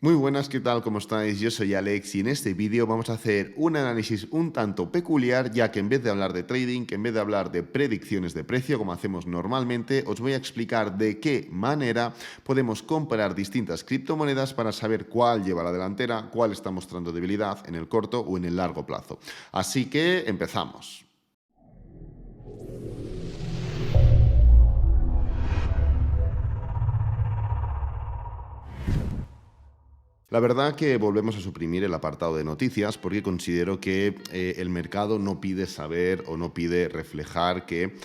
Muy buenas, ¿qué tal? ¿Cómo estáis? Yo soy Alex y en este vídeo vamos a hacer un análisis un tanto peculiar, ya que en vez de hablar de trading, que en vez de hablar de predicciones de precio como hacemos normalmente, os voy a explicar de qué manera podemos comparar distintas criptomonedas para saber cuál lleva la delantera, cuál está mostrando debilidad en el corto o en el largo plazo. Así que empezamos. La verdad que volvemos a suprimir el apartado de noticias porque considero que el mercado no pide saber o no pide reflejar que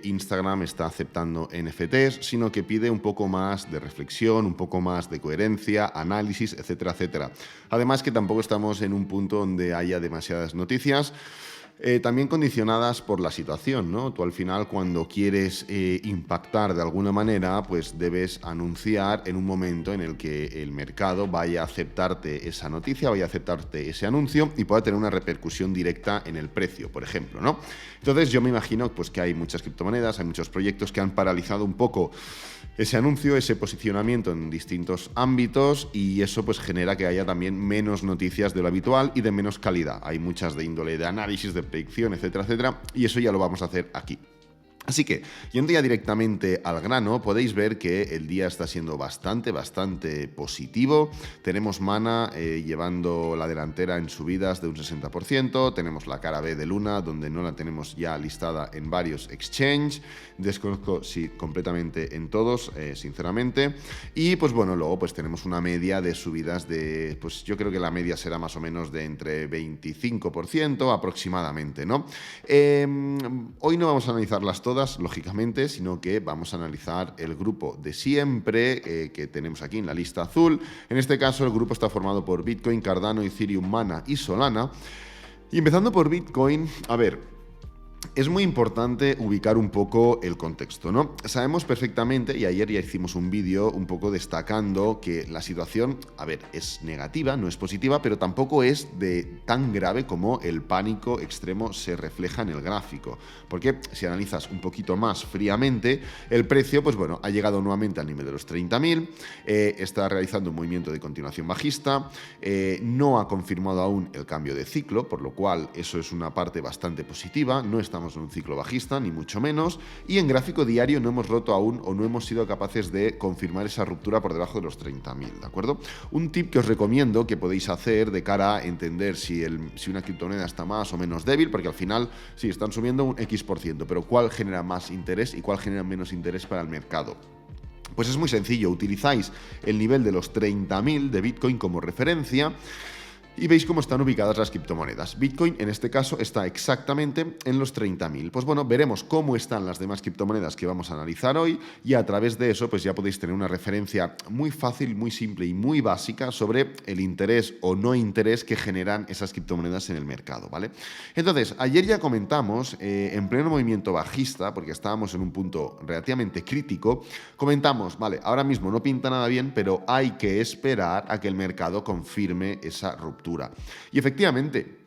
Instagram está aceptando NFTs, sino que pide un poco más de reflexión, un poco más de coherencia, análisis, etcétera, etcétera. Además que tampoco estamos en un punto donde haya demasiadas noticias. También condicionadas por la situación, ¿no? Tú al final cuando quieres impactar de alguna manera, pues debes anunciar en un momento en el que el mercado vaya a aceptarte esa noticia, vaya a aceptarte ese anuncio y pueda tener una repercusión directa en el precio, por ejemplo, ¿no? Entonces yo me imagino pues, que hay muchas criptomonedas, hay muchos proyectos que han paralizado un poco ese anuncio, ese posicionamiento en distintos ámbitos y eso pues genera que haya también menos noticias de lo habitual y de menos calidad. Hay muchas de índole de análisis, de predicción, etcétera, etcétera, y eso ya lo vamos a hacer aquí. Así que, yendo ya directamente al grano, podéis ver que el día está siendo bastante positivo. Tenemos Mana llevando la delantera en subidas de un 60%. Tenemos la cara B de Luna, donde no la tenemos ya listada en varios exchanges. Desconozco si completamente en todos, sinceramente. Y pues bueno, luego pues tenemos una media de subidas de, pues yo creo que la media será más o menos de entre 25% aproximadamente, ¿no? Hoy no vamos a analizarlas todas, lógicamente, sino que vamos a analizar el grupo de siempre que tenemos aquí en la lista azul. En este caso, el grupo está formado por Bitcoin, Cardano, Ethereum, Mana y Solana. Y empezando por Bitcoin, a ver, es muy importante ubicar un poco el contexto, ¿no? Sabemos perfectamente, y ayer ya hicimos un vídeo un poco destacando que la situación, a ver, es negativa, no es positiva, pero tampoco es de tan grave como el pánico extremo se refleja en el gráfico. Porque si analizas un poquito más fríamente, el precio, pues bueno, ha llegado nuevamente al nivel de los 30.000, está realizando un movimiento de continuación bajista, no ha confirmado aún el cambio de ciclo, por lo cual eso es una parte bastante positiva, no estamos en un ciclo bajista, ni mucho menos, y en gráfico diario no hemos roto aún o no hemos sido capaces de confirmar esa ruptura por debajo de los 30.000, ¿de acuerdo? Un tip que os recomiendo que podéis hacer de cara a entender si una criptomoneda está más o menos débil, porque al final sí, están subiendo un X%, pero ¿cuál genera más interés y cuál genera menos interés para el mercado? Pues es muy sencillo, utilizáis el nivel de los 30.000 de Bitcoin como referencia y veis cómo están ubicadas las criptomonedas. Bitcoin, en este caso, está exactamente en los 30.000. Pues bueno, veremos cómo están las demás criptomonedas que vamos a analizar hoy y a través de eso pues ya podéis tener una referencia muy fácil, muy simple y muy básica sobre el interés o no interés que generan esas criptomonedas en el mercado, ¿vale? Entonces, ayer ya comentamos, en pleno movimiento bajista, porque estábamos en un punto relativamente crítico, comentamos, vale, ahora mismo no pinta nada bien, pero hay que esperar a que el mercado confirme esa ruptura. Y efectivamente,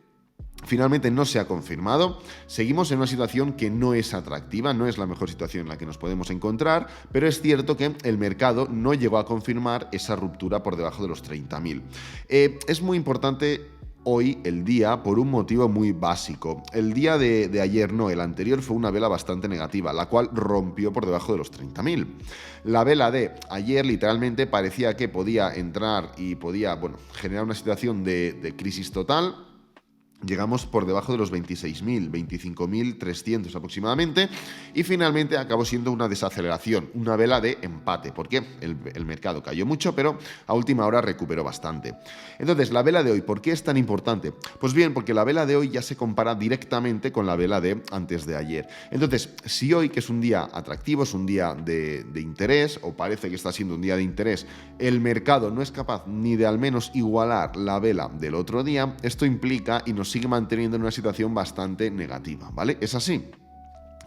finalmente no se ha confirmado, seguimos en una situación que no es atractiva, no es la mejor situación en la que nos podemos encontrar, pero es cierto que el mercado no llegó a confirmar esa ruptura por debajo de los 30.000. Es muy importante hoy, el día, por un motivo muy básico. El día de ayer, no, el anterior fue una vela bastante negativa, la cual rompió por debajo de los 30.000. La vela de ayer literalmente parecía que podía entrar y podía, bueno, generar una situación de crisis total. Llegamos por debajo de los 26.000, 25.300 aproximadamente y finalmente acabó siendo una desaceleración, una vela de empate, porque el mercado cayó mucho, pero a última hora recuperó bastante. Entonces, la vela de hoy, ¿por qué es tan importante? Pues bien, porque la vela de hoy ya se compara directamente con la vela de antes de ayer. Entonces, si hoy, que es un día atractivo, es un día de interés, o parece que está siendo un día de interés, el mercado no es capaz ni de al menos igualar la vela del otro día, esto implica y nos sigue manteniendo en una situación bastante negativa, ¿vale? Es así.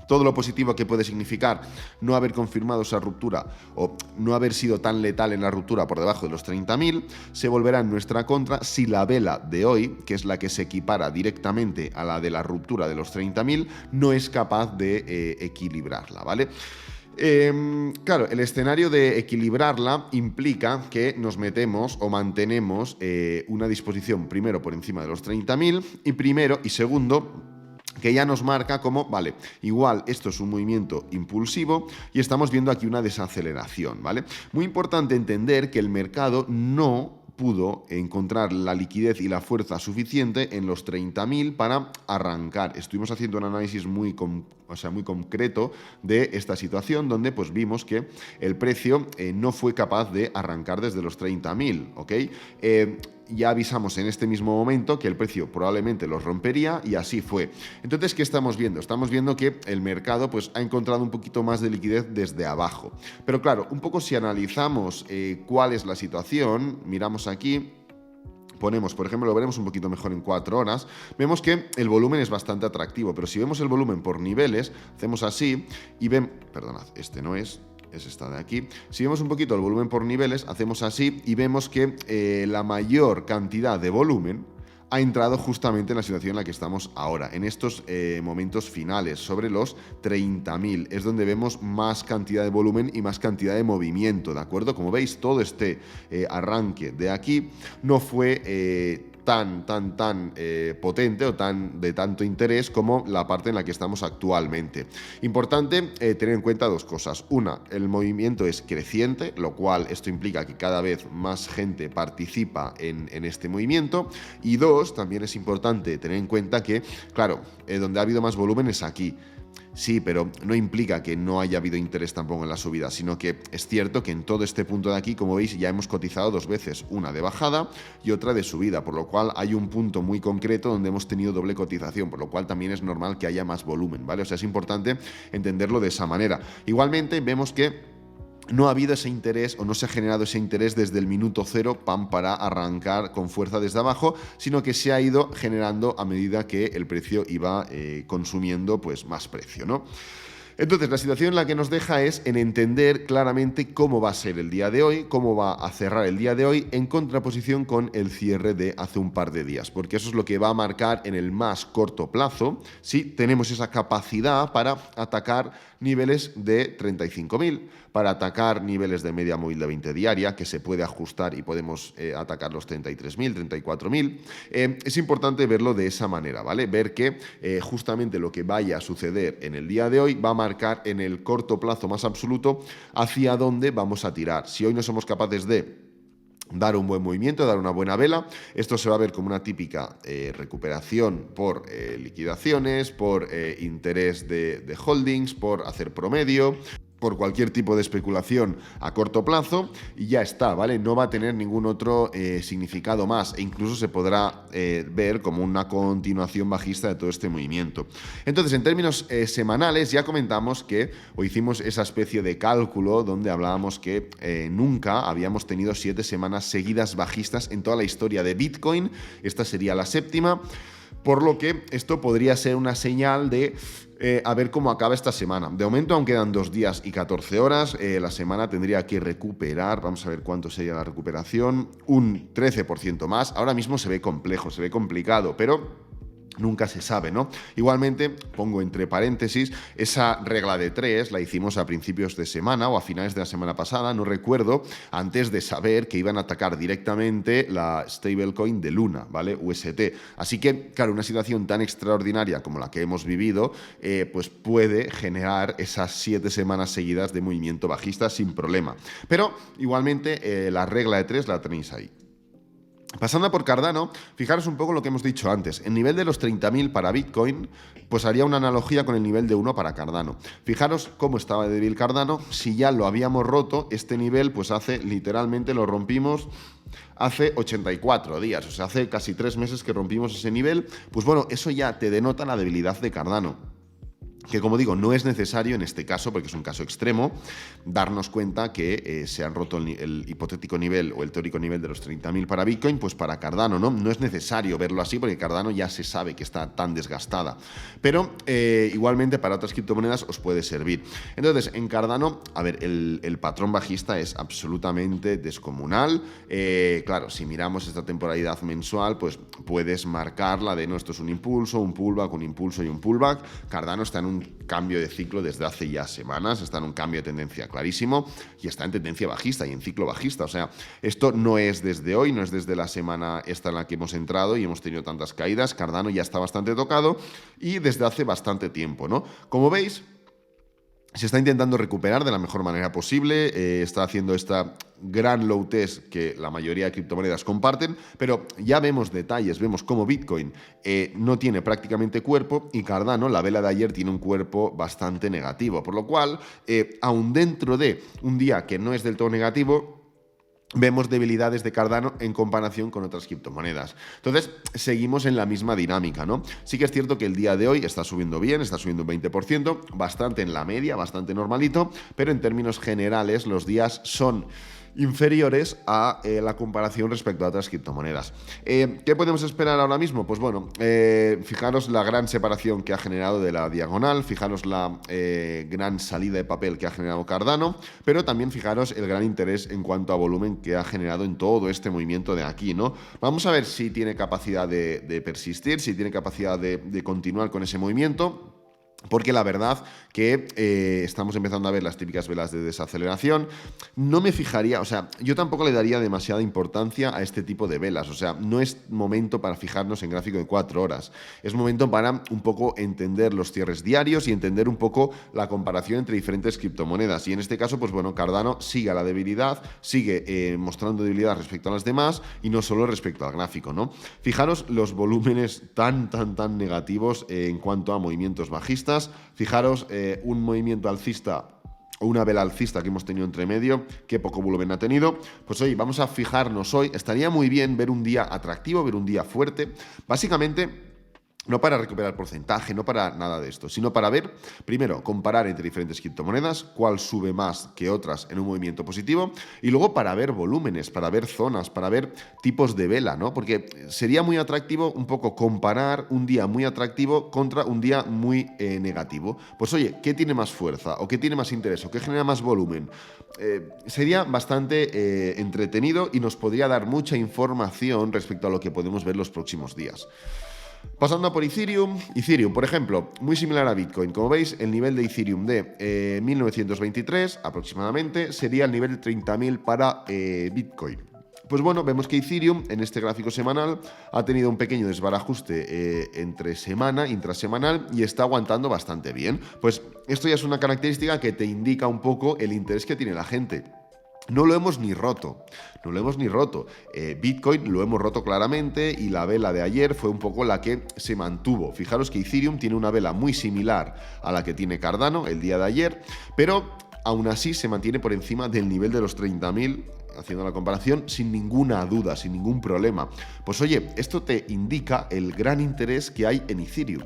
Todo lo positivo que puede significar no haber confirmado esa ruptura o no haber sido tan letal en la ruptura por debajo de los 30.000 se volverá en nuestra contra si la vela de hoy, que es la que se equipara directamente a la de la ruptura de los 30.000, no es capaz de equilibrarla, ¿vale? Claro, el escenario de equilibrarla implica que nos metemos o mantenemos una disposición primero por encima de los 30.000 y primero y segundo que ya nos marca como, vale, igual esto es un movimiento impulsivo y estamos viendo aquí una desaceleración, ¿vale? Muy importante entender que el mercado no pudo encontrar la liquidez y la fuerza suficiente en los 30.000 para arrancar. Estuvimos haciendo un análisis muy concreto de esta situación donde pues vimos que el precio no fue capaz de arrancar desde los 30.000, ¿ok? Ya avisamos en este mismo momento que el precio probablemente los rompería y así fue. Entonces, ¿qué estamos viendo? Estamos viendo que el mercado pues, ha encontrado un poquito más de liquidez desde abajo. Pero claro, un poco si analizamos cuál es la situación, miramos aquí, ponemos, por ejemplo, lo veremos un poquito mejor en 4 horas, vemos que el volumen es bastante atractivo, pero si vemos el volumen por niveles, hacemos así y vemos, perdonad, este no es esta de aquí. Si vemos un poquito el volumen por niveles, hacemos así y vemos que la mayor cantidad de volumen ha entrado justamente en la situación en la que estamos ahora, en estos momentos finales, sobre los 30.000. Es donde vemos más cantidad de volumen y más cantidad de movimiento, ¿de acuerdo? Como veis, todo este arranque de aquí no fue tan potente o de tanto interés como la parte en la que estamos actualmente. Importante tener en cuenta dos cosas. Una, el movimiento es creciente, lo cual esto implica que cada vez más gente participa en este movimiento. Y dos, también es importante tener en cuenta que, claro, donde ha habido más volumen es aquí. Sí, pero no implica que no haya habido interés tampoco en la subida, sino que es cierto que en todo este punto de aquí, como veis, ya hemos cotizado 2 veces, una de bajada y otra de subida, por lo cual hay un punto muy concreto donde hemos tenido doble cotización, por lo cual también es normal que haya más volumen, ¿vale? O sea, es importante entenderlo de esa manera. Igualmente, vemos que no ha habido ese interés o no se ha generado ese interés desde el minuto cero, para arrancar con fuerza desde abajo, sino que se ha ido generando a medida que el precio iba consumiendo pues más precio, ¿no? Entonces, la situación en la que nos deja es en entender claramente cómo va a ser el día de hoy, cómo va a cerrar el día de hoy, en contraposición con el cierre de hace un par de días, porque eso es lo que va a marcar en el más corto plazo si tenemos esa capacidad para atacar niveles de 35.000, para atacar niveles de media móvil de 20 diaria, que se puede ajustar y podemos atacar los 33.000, 34.000. Es importante verlo de esa manera, ¿vale? Ver que justamente lo que vaya a suceder en el día de hoy va a marcar en el corto plazo más absoluto hacia dónde vamos a tirar. Si hoy no somos capaces de dar un buen movimiento, dar una buena vela, esto se va a ver como una típica recuperación por liquidaciones, por interés de holdings, por hacer promedio, por cualquier tipo de especulación a corto plazo y ya está, ¿vale? No va a tener ningún otro significado más e incluso se podrá ver como una continuación bajista de todo este movimiento. Entonces, en términos semanales, ya comentamos que o hicimos esa especie de cálculo donde hablábamos que nunca habíamos tenido 7 semanas seguidas bajistas en toda la historia de Bitcoin. Esta sería la 7ª, por lo que esto podría ser una señal de a ver cómo acaba esta semana. De momento aún quedan 2 días y 14 horas. La semana tendría que recuperar, vamos a ver cuánto sería la recuperación, un 13% más. Ahora mismo se ve complejo, se ve complicado, pero nunca se sabe, ¿no? Igualmente, pongo entre paréntesis, esa regla de 3 la hicimos a principios de semana o a finales de la semana pasada, no recuerdo, antes de saber que iban a atacar directamente la stablecoin de Luna, ¿vale? UST. Así que, claro, una situación tan extraordinaria como la que hemos vivido, pues puede generar esas 7 semanas seguidas de movimiento bajista sin problema. Pero, igualmente, la regla de 3 la tenéis ahí. Pasando por Cardano, fijaros un poco lo que hemos dicho antes. El nivel de los 30.000 para Bitcoin, pues haría una analogía con el nivel de 1 para Cardano. Fijaros cómo estaba de débil Cardano. Si ya lo habíamos roto, este nivel, pues literalmente lo rompimos hace 84 días. O sea, hace casi 3 meses que rompimos ese nivel. Pues bueno, eso ya te denota la debilidad de Cardano. Que, como digo, no es necesario en este caso, porque es un caso extremo, darnos cuenta que se han roto el hipotético nivel o el teórico nivel de los 30.000 para Bitcoin, pues para Cardano, ¿no? No es necesario verlo así porque Cardano ya se sabe que está tan desgastada. Pero igualmente para otras criptomonedas os puede servir. Entonces, en Cardano, a ver, el patrón bajista es absolutamente descomunal. Claro, si miramos esta temporalidad mensual, pues puedes marcarla de, no, esto es un impulso, un pullback, un impulso y un pullback. Cardano está en un un cambio de ciclo desde hace ya semanas, está en un cambio de tendencia clarísimo y está en tendencia bajista y en ciclo bajista. O sea, esto no es desde hoy, no es desde la semana esta en la que hemos entrado y hemos tenido tantas caídas. Cardano ya está bastante tocado y desde hace bastante tiempo, ¿no? Como veis, se está intentando recuperar de la mejor manera posible, está haciendo esta gran low test que la mayoría de criptomonedas comparten, pero ya vemos detalles, vemos cómo Bitcoin no tiene prácticamente cuerpo y Cardano, la vela de ayer, tiene un cuerpo bastante negativo, por lo cual, aún dentro de un día que no es del todo negativo, vemos debilidades de Cardano en comparación con otras criptomonedas. Entonces, seguimos en la misma dinámica, ¿no? Sí que es cierto que el día de hoy está subiendo bien, está subiendo un 20%, bastante en la media, bastante normalito, pero en términos generales los días son inferiores a la comparación respecto a otras criptomonedas. ¿Qué podemos esperar ahora mismo? Pues bueno, fijaros la gran separación que ha generado de la diagonal, fijaros la gran salida de papel que ha generado Cardano, pero también fijaros el gran interés en cuanto a volumen que ha generado en todo este movimiento de aquí, ¿no? Vamos a ver si tiene capacidad de persistir, si tiene capacidad de continuar con ese movimiento. Porque la verdad que estamos empezando a ver las típicas velas de desaceleración. No me fijaría, o sea, yo tampoco le daría demasiada importancia a este tipo de velas. O sea, no es momento para fijarnos en gráfico de 4 horas. Es momento para un poco entender los cierres diarios y entender un poco la comparación entre diferentes criptomonedas. Y en este caso, pues bueno, Cardano sigue a la debilidad, sigue mostrando debilidad respecto a las demás y no solo respecto al gráfico, ¿no? Fijaros los volúmenes tan negativos en cuanto a movimientos bajistas. Fijaros un movimiento alcista o una vela alcista que hemos tenido entre medio, qué poco volumen ha tenido. Pues hoy vamos a fijarnos hoy, estaría muy bien ver un día atractivo, ver un día fuerte, básicamente no para recuperar porcentaje, no para nada de esto, sino para ver, primero, comparar entre diferentes criptomonedas, cuál sube más que otras en un movimiento positivo, y luego para ver volúmenes, para ver zonas, para ver tipos de vela, ¿no? Porque sería muy atractivo un poco comparar un día muy atractivo contra un día muy negativo. Pues oye, ¿qué tiene más fuerza? ¿O qué tiene más interés? ¿O qué genera más volumen? Sería bastante entretenido y nos podría dar mucha información respecto a lo que podemos ver los próximos días. Pasando a por Ethereum, por ejemplo, muy similar a Bitcoin. Como veis, el nivel de Ethereum de 1923 aproximadamente sería el nivel de 30.000 para Bitcoin. Pues bueno, vemos que Ethereum en este gráfico semanal ha tenido un pequeño desbarajuste entre semana, intrasemanal, y está aguantando bastante bien. Pues esto ya es una característica que te indica un poco el interés que tiene la gente. No lo hemos ni roto. Bitcoin lo hemos roto claramente y la vela de ayer fue un poco la que se mantuvo. Fijaros que Ethereum tiene una vela muy similar a la que tiene Cardano el día de ayer, pero aún así se mantiene por encima del nivel de los 30.000, haciendo la comparación sin ninguna duda, sin ningún problema. Pues oye, esto te indica el gran interés que hay en Ethereum.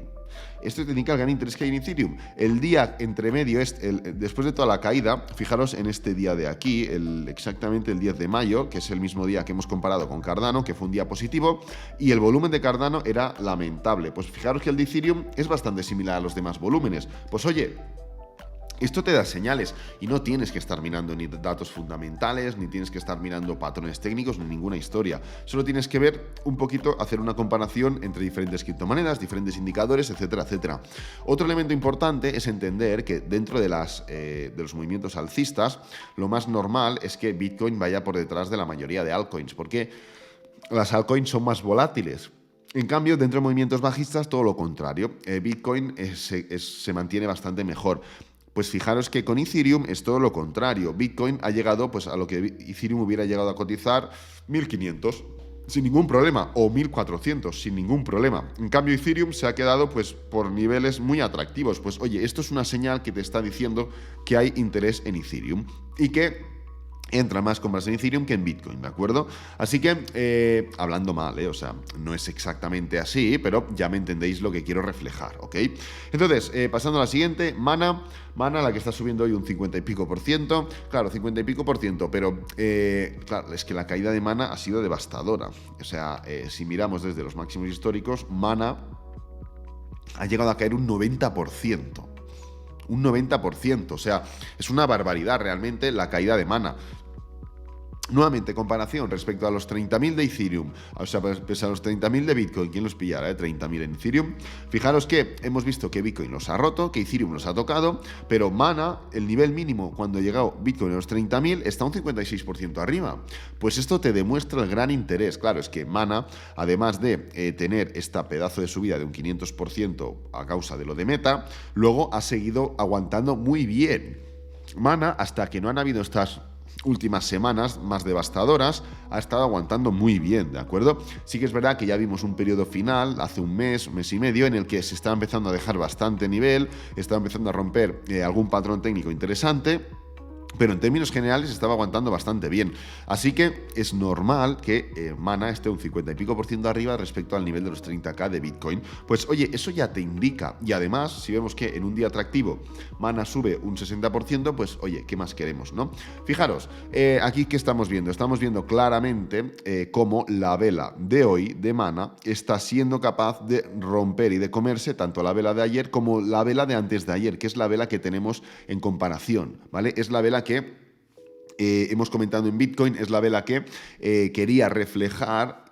Esto te indica el gran interés que hay en Ethereum. El día entre medio, después de toda la caída, fijaros en este día de aquí, exactamente el 10 de mayo, que es el mismo día que hemos comparado con Cardano, que fue un día positivo, y el volumen de Cardano era lamentable. Pues fijaros que el de Ethereum es bastante similar a los demás volúmenes. Pues oye, esto te da señales y no tienes que estar mirando ni datos fundamentales, ni tienes que estar mirando patrones técnicos, ni ninguna historia. Solo tienes que ver un poquito, hacer una comparación entre diferentes criptomonedas, diferentes indicadores, etcétera, etcétera. Otro elemento importante es entender que dentro de los movimientos alcistas, lo más normal es que Bitcoin vaya por detrás de la mayoría de altcoins, porque las altcoins son más volátiles. En cambio, dentro de movimientos bajistas, todo lo contrario. Bitcoin se mantiene bastante mejor. Pues fijaros que con Ethereum es todo lo contrario. Bitcoin ha llegado pues, a lo que Ethereum hubiera llegado a cotizar 1.500 sin ningún problema, o 1.400 sin ningún problema. En cambio, Ethereum se ha quedado pues, por niveles muy atractivos. Pues oye, esto es una señal que te está diciendo que hay interés en Ethereum y que entra más compras en Ethereum que en Bitcoin, ¿de acuerdo? Así que, hablando mal, o sea, no es exactamente así, pero ya me entendéis lo que quiero reflejar, ¿ok? Entonces, pasando a la siguiente, Mana, la que está subiendo hoy un 50 y pico por ciento, claro, 50 y pico por ciento, pero, claro, es que la caída de Mana ha sido devastadora. O sea, si miramos desde los máximos históricos, Mana ha llegado a caer un 90%. Un 90%, o sea, es una barbaridad realmente la caída de Mana. Nuevamente, comparación respecto a los 30.000 de Ethereum, o sea, pese a los 30.000 de Bitcoin, ¿quién los pillara? 30.000 en Ethereum. Fijaros que hemos visto que Bitcoin los ha roto, que Ethereum los ha tocado, pero Mana, el nivel mínimo cuando llegó Bitcoin a los 30.000, está un 56% arriba. Pues esto te demuestra el gran interés. Claro, es que Mana, además de tener esta pedazo de subida de un 500% a causa de lo de Meta, luego ha seguido aguantando muy bien. Mana, hasta que no han habido estas últimas semanas más devastadoras, ha estado aguantando muy bien, ¿de acuerdo? Sí que es verdad que ya vimos un periodo final, hace un mes y medio, en el que se está empezando a dejar bastante nivel, está empezando a romper algún patrón técnico interesante, pero en términos generales estaba aguantando bastante bien. Así que es normal que Mana esté un 50 y pico % arriba respecto al nivel de los 30.000 de Bitcoin. Pues oye, eso ya te indica. Y además, si vemos que en un día atractivo Mana sube un 60%, pues oye, ¿qué más queremos, no? Fijaros, aquí ¿qué estamos viendo? Estamos viendo claramente cómo la vela de hoy de Mana está siendo capaz de romper y de comerse tanto la vela de ayer como la vela de antes de ayer, que es la vela que tenemos en comparación, ¿vale? Es la vela que hemos comentado en Bitcoin, es la vela que quería reflejar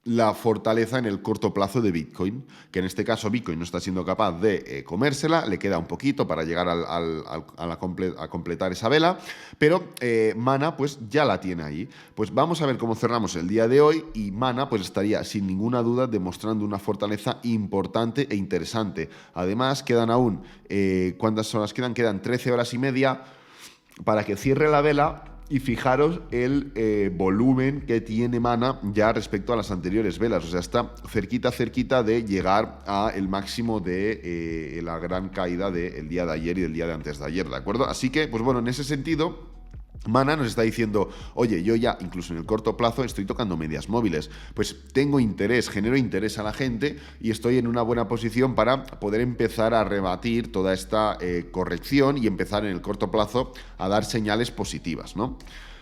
la fortaleza en el corto plazo de Bitcoin, que en este caso Bitcoin no está siendo capaz de comérsela, le queda un poquito para llegar a completar esa vela, pero Mana pues ya la tiene ahí. Pues vamos a ver cómo cerramos el día de hoy y Mana pues estaría sin ninguna duda demostrando una fortaleza importante e interesante. Además quedan aún, ¿cuántas horas quedan? Quedan 13 horas y media para que cierre la vela y fijaros el volumen que tiene Mana ya respecto a las anteriores velas. O sea, está cerquita de llegar al máximo de la gran caída del día de ayer y del día de antes de ayer, ¿de acuerdo? Así que, pues bueno, en ese sentido Mana nos está diciendo, oye, yo ya incluso en el corto plazo estoy tocando medias móviles, pues tengo interés, genero interés a la gente y estoy en una buena posición para poder empezar a rebatir toda esta corrección y empezar en el corto plazo a dar señales positivas, ¿no?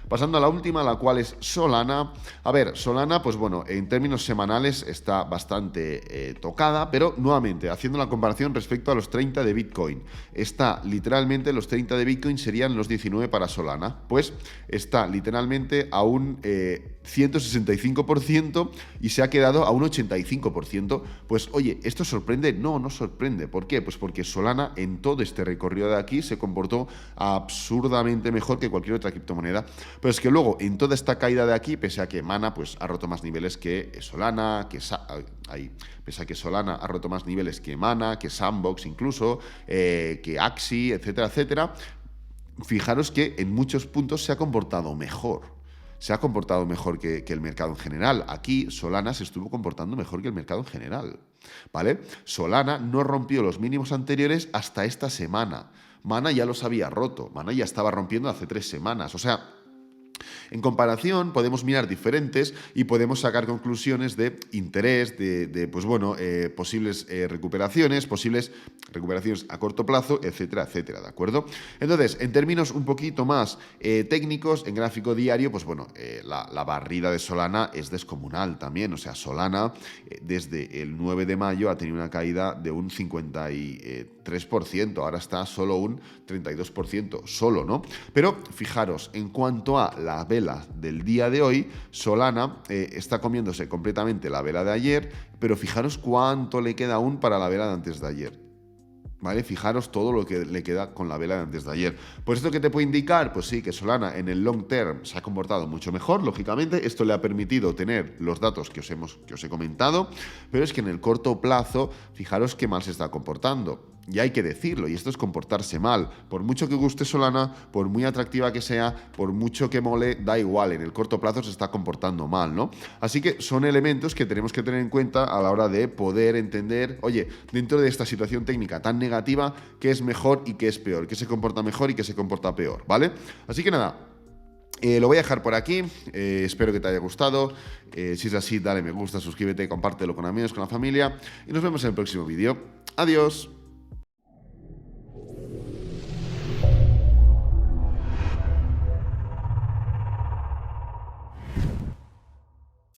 Pasando a la última, la cual es Solana. A ver, Solana, pues bueno, en términos semanales está bastante tocada, pero nuevamente, haciendo la comparación respecto a los 30 de Bitcoin. Está literalmente, los 30 de Bitcoin serían los 19 para Solana. Pues está literalmente a un 165% y se ha quedado a un 85%. Pues oye, ¿esto sorprende? No, no sorprende. ¿Por qué? Pues porque Solana en todo este recorrido de aquí se comportó absurdamente mejor que cualquier otra criptomoneda. Pero es que luego, en toda esta caída de aquí, pese a que Mana pues, ha roto más niveles que Solana, pese a que Solana ha roto más niveles que Mana, que Sandbox incluso, que Axie, etcétera, etcétera, fijaros que en muchos puntos se ha comportado mejor. Se ha comportado mejor que el mercado en general. Aquí Solana se estuvo comportando mejor que el mercado en general, ¿vale? Solana no rompió los mínimos anteriores hasta esta semana. Mana ya los había roto. Mana ya estaba rompiendo hace 3 semanas. O sea, en comparación, podemos mirar diferentes y podemos sacar conclusiones de interés, pues bueno, posibles recuperaciones a corto plazo, etcétera, etcétera, ¿de acuerdo? Entonces, en términos un poquito más técnicos, en gráfico diario, pues bueno, la barrida de Solana es descomunal también. O sea, Solana desde el 9 de mayo ha tenido una caída de un 53%, ahora está solo un 32%, solo, ¿no? Pero fijaros, en cuanto a la vela del día de hoy, Solana está comiéndose completamente la vela de ayer, pero fijaros cuánto le queda aún para la vela de antes de ayer, ¿vale? Fijaros todo lo que le queda con la vela de antes de ayer. ¿Pues esto qué te puede indicar? Pues sí, que Solana en el long term se ha comportado mucho mejor, lógicamente. Esto le ha permitido tener los datos que os he comentado, pero es que en el corto plazo, fijaros qué mal se está comportando. Y hay que decirlo, y esto es comportarse mal. Por mucho que guste Solana, por muy atractiva que sea, por mucho que mole, da igual, en el corto plazo se está comportando mal, ¿no? Así que son elementos que tenemos que tener en cuenta a la hora de poder entender, oye, dentro de esta situación técnica tan negativa, qué es mejor y qué es peor, qué se comporta mejor y qué se comporta peor, ¿vale? Así que nada, lo voy a dejar por aquí, espero que te haya gustado. Si es así, dale me gusta, suscríbete, compártelo con amigos, con la familia y nos vemos en el próximo vídeo. Adiós.